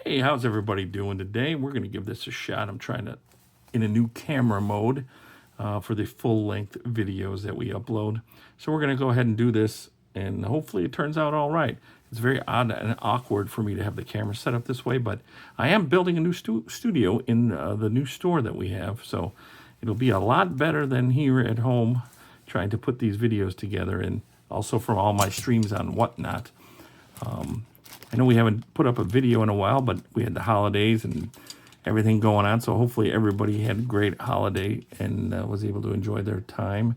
Hey, how's everybody doing today? We're going to give this a shot. I'm trying to in a new camera mode for the full-length videos that we upload. So we're going to go ahead and do this, and hopefully it turns out all right. It's very odd and awkward for me to have the camera set up this way, but I am building a new studio in the new store that we have, so it'll be a lot better than here at home trying to put these videos together, and also from all my streams on Whatnot. I know we haven't put up a video in a while, but we had the holidays and everything going on, so hopefully everybody had a great holiday and was able to enjoy their time,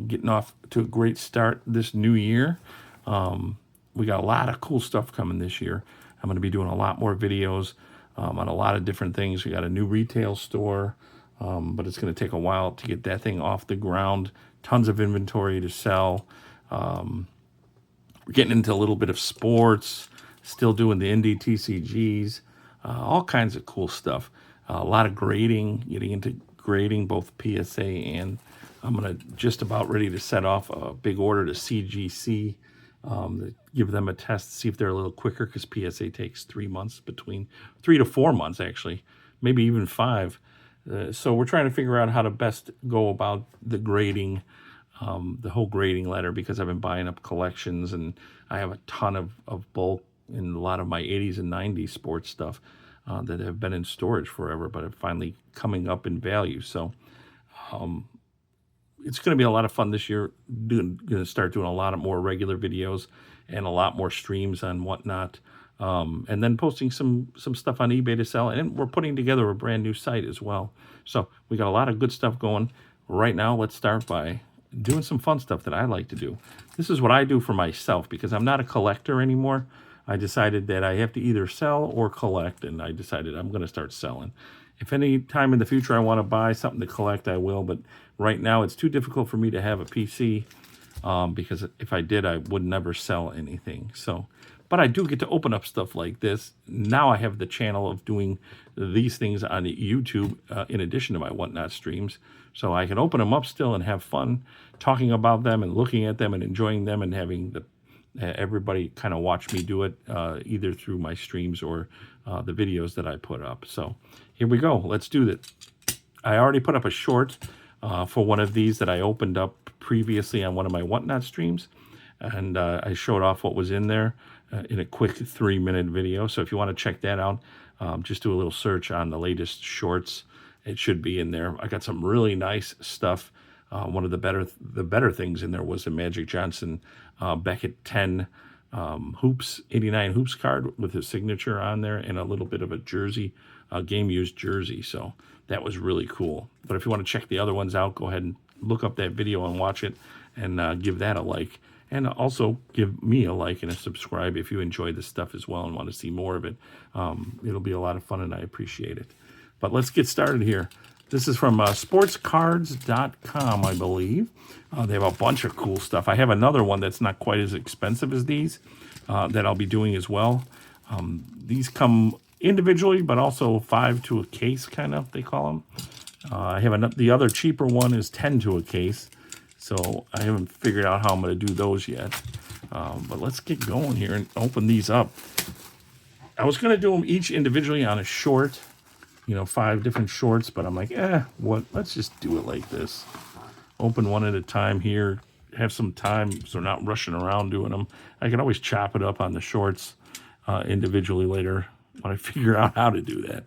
getting off to a great start this new year. We got a lot of cool stuff coming this year. I'm going to be doing a lot more videos on a lot of different things. We got a new retail store, but it's going to take a while to get that thing off the ground. Tons of inventory to sell. We're getting into a little bit of sports, still doing the Indy TCGs, all kinds of cool stuff. A lot of grading, getting into grading, both PSA and I'm going to just about ready to set off a big order to CGC, give them a test, see if they're a little quicker, because PSA takes 3 months, between 3 to 4 months actually, maybe even 5. So we're trying to figure out how to best go about the grading, the whole grading ladder, because I've been buying up collections and I have a ton of bulk in a lot of my 80s and 90s sports stuff that have been in storage forever, but are finally coming up in value. So it's going to be a lot of fun this year. Going to start doing a lot of more regular videos and a lot more streams on Whatnot, and then posting some stuff on eBay to sell. And we're putting together a brand new site as well. So we got a lot of good stuff going right now. Let's start by doing some fun stuff that I like to do. This is what I do for myself because I'm not a collector anymore. I decided that I have to either sell or collect, and I decided I'm going to start selling. If any time in the future I want to buy something to collect, I will, but right now it's too difficult for me to have a PC because if I did, I would never sell anything. So, but I do get to open up stuff like this. Now I have the channel of doing these things on YouTube in addition to my Whatnot streams. So I can open them up still and have fun talking about them and looking at them and enjoying them and having everybody kind of watch me do it either through my streams or the videos that I put up. So here we go. Let's do this. I already put up a short for one of these that I opened up previously on one of my Whatnot streams. And I showed off what was in there in a quick 3-minute video. So if you want to check that out, just do a little search on the latest shorts. It should be in there. I got some really nice stuff. One of the better things in there was a Magic Johnson Beckett 10 hoops, 89 hoops card with his signature on there and a little bit of a jersey, game used jersey. So that was really cool. But if you want to check the other ones out, go ahead and look up that video and watch it and give that a like. And also give me a like and a subscribe if you enjoy this stuff as well and want to see more of it. It'll be a lot of fun and I appreciate it. But let's get started here. This is from sportscards.com, I believe. They have a bunch of cool stuff. I have another one that's not quite as expensive as these that I'll be doing as well. These come individually, but also 5 to a case, kind of, they call them. I have the other cheaper one is 10 to a case. So I haven't figured out how I'm going to do those yet. But let's get going here and open these up. I was going to do them each individually on a short. 5 different shorts, but I'm like, let's just do it like this. Open one at a time here, have some time, so not rushing around doing them. I can always chop it up on the shorts individually later when I figure out how to do that.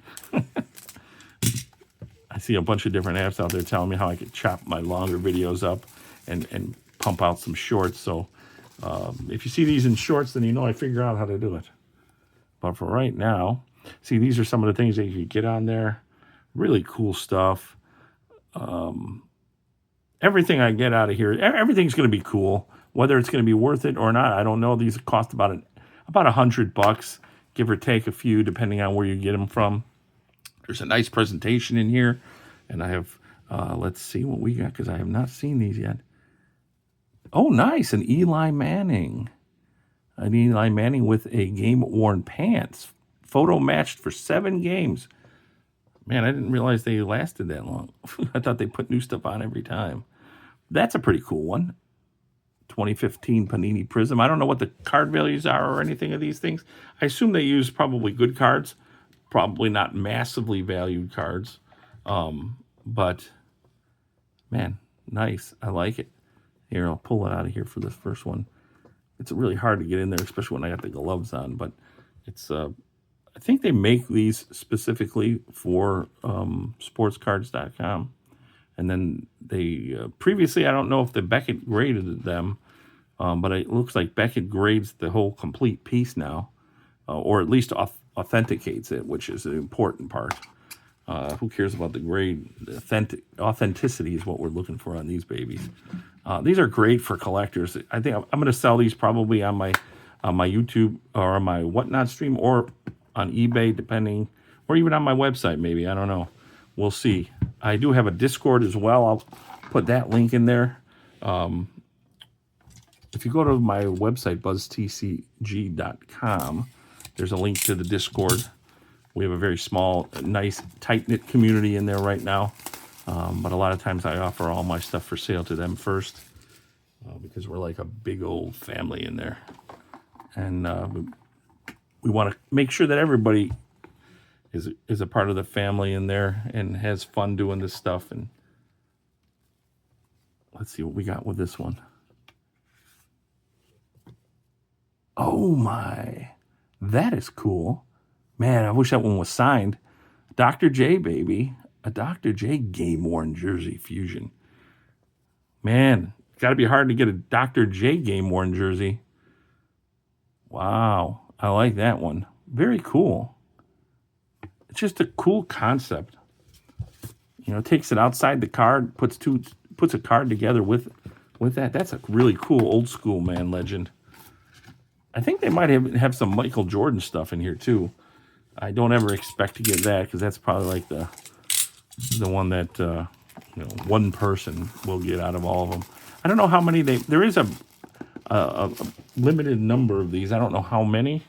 I see a bunch of different apps out there telling me how I could chop my longer videos up and pump out some shorts. So if you see these in shorts, then I figure out how to do it. But for right now, see, these are some of the things that you can get on there. Really cool stuff. Everything I get out of here, everything's going to be cool. Whether it's going to be worth it or not, I don't know. These cost about $100, give or take a few, depending on where you get them from. There's a nice presentation in here. And I have, let's see what we got, because I have not seen these yet. Oh, nice, an Eli Manning. An Eli Manning with a game-worn pants. Photo matched for 7 games. Man, I didn't realize they lasted that long. I thought they put new stuff on every time. That's a pretty cool one. 2015 Panini Prism. I don't know what the card values are or anything of these things. I assume they use probably good cards, probably not massively valued cards. But man, nice. I like it. Here, I'll pull it out of here for this first one. It's really hard to get in there, especially when I got the gloves on, but it's I think they make these specifically for sportscards.com. And then they previously, I don't know if the Beckett graded them, but it looks like Beckett grades the whole complete piece now, or at least authenticates it, which is an important part. Who cares about the grade? The authenticity is what we're looking for on these babies. These are great for collectors. I think I'm going to sell these probably on my YouTube or on my Whatnot stream or on eBay, depending, or even on my website maybe. I don't know. We'll see. I do have a Discord as well. I'll put that link in there. If you go to my website, buzztcg.com, there's a link to the Discord. We have a very small, nice, tight-knit community in there right now. But a lot of times I offer all my stuff for sale to them first because we're like a big old family in there. And we want to make sure that everybody is a part of the family in there and has fun doing this stuff. And let's see what we got with this one. Oh my, that is cool. Man, I wish that one was signed. Dr. J, baby. A Dr. J game-worn jersey fusion. Man, it's got to be hard to get a Dr. J game-worn jersey. Wow, I like that one. Very cool. It's just a cool concept. You know, takes it outside the card, puts a card together with that. That's a really cool old school, man, legend. I think they might have some Michael Jordan stuff in here too. I don't ever expect to get that because that's probably like the one that one person will get out of all of them. I don't know how many there is a limited number of these. I don't know how many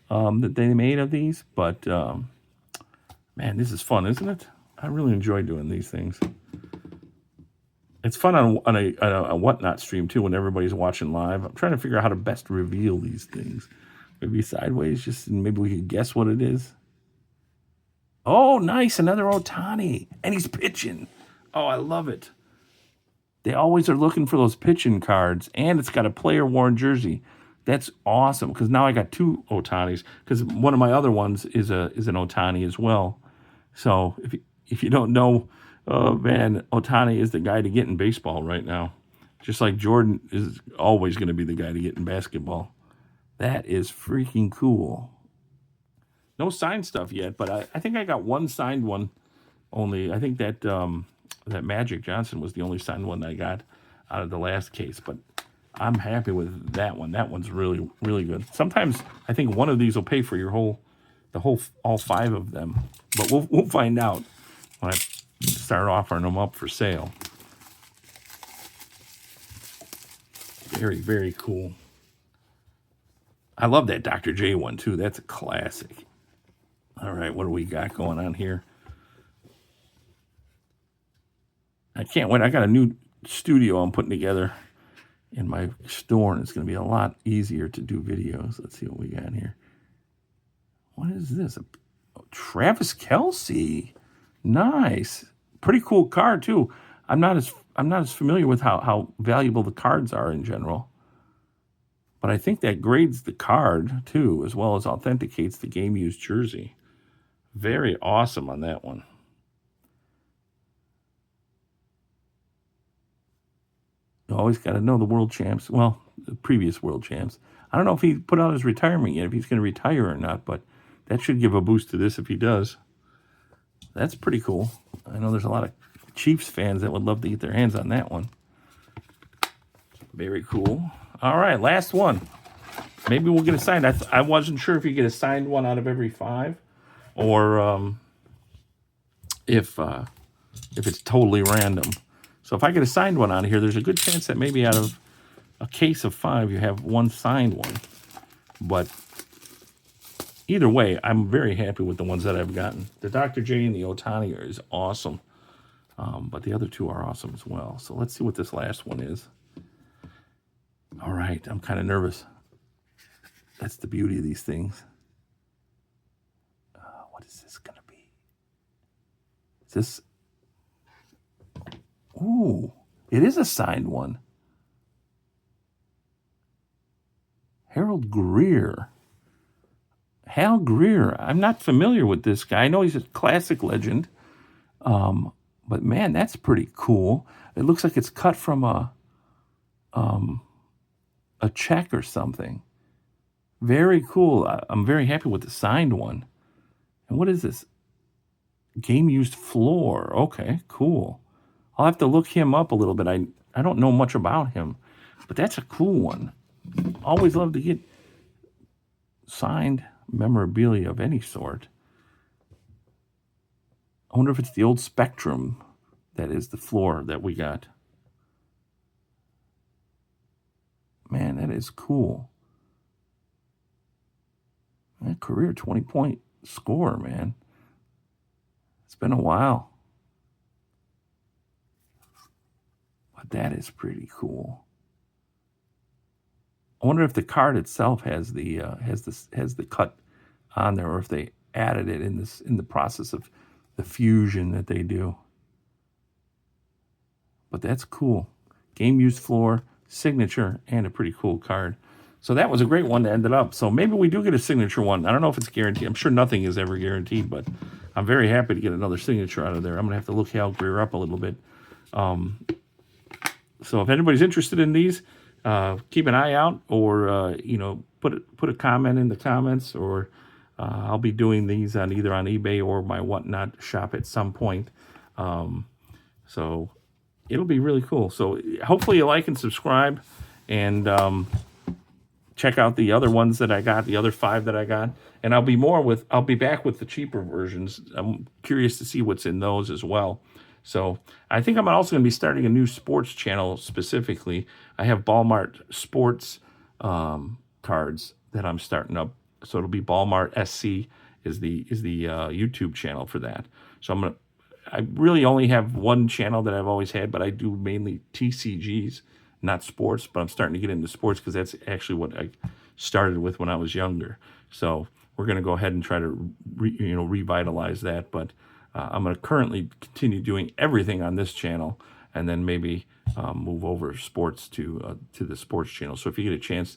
that they made of these, but man, this is fun, isn't it? I really enjoy doing these things. It's fun on a Whatnot stream too when everybody's watching live. I'm trying to figure out how to best reveal these things. Maybe sideways, just maybe we could guess what it is. Oh, nice, another Ohtani, and he's pitching. Oh, I love it. They always are looking for those pitching cards, and it's got a player-worn jersey. That's awesome because now I got two Ohtanis because one of my other ones is an Ohtani as well. So if you don't know, man, Ohtani is the guy to get in baseball right now. Just like Jordan is always going to be the guy to get in basketball. That is freaking cool. No signed stuff yet, but I think I got one signed one only. I think that that Magic Johnson was the only signed one that I got out of the last case, but I'm happy with that one. That one's really, really good. Sometimes I think one of these will pay for all five of them, but we'll find out when I start offering them up for sale. Very, very cool. I love that Dr. J one too. That's a classic. All right, what do we got going on here? I can't wait. I got a new studio I'm putting together in my store, and it's going to be a lot easier to do videos. Let's see what we got here. What is this? Travis Kelce. Nice. Pretty cool card too. I'm not as familiar with how valuable the cards are in general. But I think that grades the card too, as well as authenticates the game used jersey. Very awesome on that one. You always got to know the world champs. Well, the previous world champs. I don't know if he put out his retirement yet, if he's going to retire or not, but that should give a boost to this if he does. That's pretty cool. I know there's a lot of Chiefs fans that would love to get their hands on that one. Very cool. All right, last one. Maybe we'll get a signed. I wasn't sure if you get a signed one out of every 5, or if it's totally random. So if I get a signed one out of here, there's a good chance that maybe out of a case of 5, you have one signed one. But either way, I'm very happy with the ones that I've gotten. The Dr. J and the Ohtani is awesome. But the other two are awesome as well. So let's see what this last one is. All right, I'm kind of nervous. That's the beauty of these things. What is this going to be? Is this... Ooh, it is a signed one. Harold Greer. Hal Greer. I'm not familiar with this guy. I know he's a classic legend. But man, that's pretty cool. It looks like it's cut from a check or something. Very cool. I'm very happy with the signed one. And what is this? Game used floor. Okay, cool. I'll have to look him up a little bit. I don't know much about him, but that's a cool one. Always love to get signed memorabilia of any sort. I wonder if it's the old Spectrum that is the floor that we got. Man, that is cool. That career 20-point score, man. It's been a while. But that is pretty cool. I wonder if the card itself has the cut on there, or if they added it in the process of the fusion that they do. But that's cool. Game used floor, signature, and a pretty cool card. So that was a great one to end it up. So maybe we do get a signature one. I don't know if it's guaranteed. I'm sure nothing is ever guaranteed, but I'm very happy to get another signature out of there. I'm going to have to look Hal Greer up a little bit. So if anybody's interested in these, keep an eye out, or put a comment in the comments, or I'll be doing these either on eBay or my Whatnot shop at some point. So it'll be really cool. So hopefully you like and subscribe, and check out the other ones that I got, the other 5 that I got, and I'll be back with the cheaper versions. I'm curious to see what's in those as well. So I think I'm also going to be starting a new sports channel specifically. I have Ballmart Sports cards that I'm starting up. So it'll be Ballmart SC is the YouTube channel for that. So I really only have one channel that I've always had, but I do mainly TCGs, not sports. But I'm starting to get into sports because that's actually what I started with when I was younger. So we're going to go ahead and try to revitalize that. But I'm going to currently continue doing everything on this channel, and then maybe move over sports to the sports channel. So if you get a chance,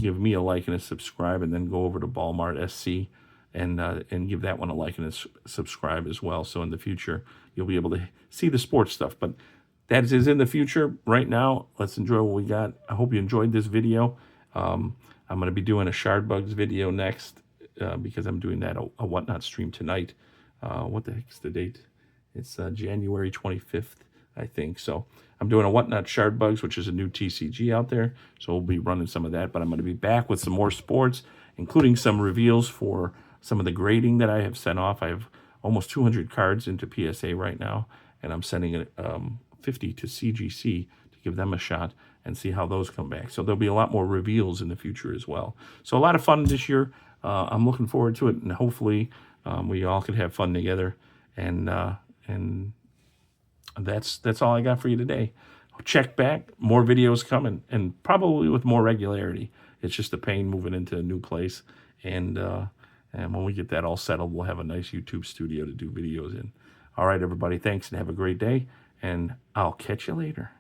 give me a like and a subscribe, and then go over to Ballmart SC and give that one a like and a subscribe as well. So in the future, you'll be able to see the sports stuff. But that is in the future. Right now, let's enjoy what we got. I hope you enjoyed this video. I'm going to be doing a Shardbugs video next because I'm doing that a Whatnot stream tonight. What the heck's the date? It's January 25th, I think. So I'm doing a Whatnot Shardbugs, which is a new TCG out there. So we'll be running some of that. But I'm going to be back with some more sports, including some reveals for some of the grading that I have sent off. I have almost 200 cards into PSA right now, and I'm sending it 50 to CGC to give them a shot and see how those come back. So there'll be a lot more reveals in the future as well. So a lot of fun this year. I'm looking forward to it, and hopefully we all could have fun together. And that's all I got for you today. Check back, more videos coming, and probably with more regularity. It's just a pain moving into a new place, and when we get that all settled, we'll have a nice YouTube studio to do videos in. All right, everybody, thanks, and have a great day, and I'll catch you later.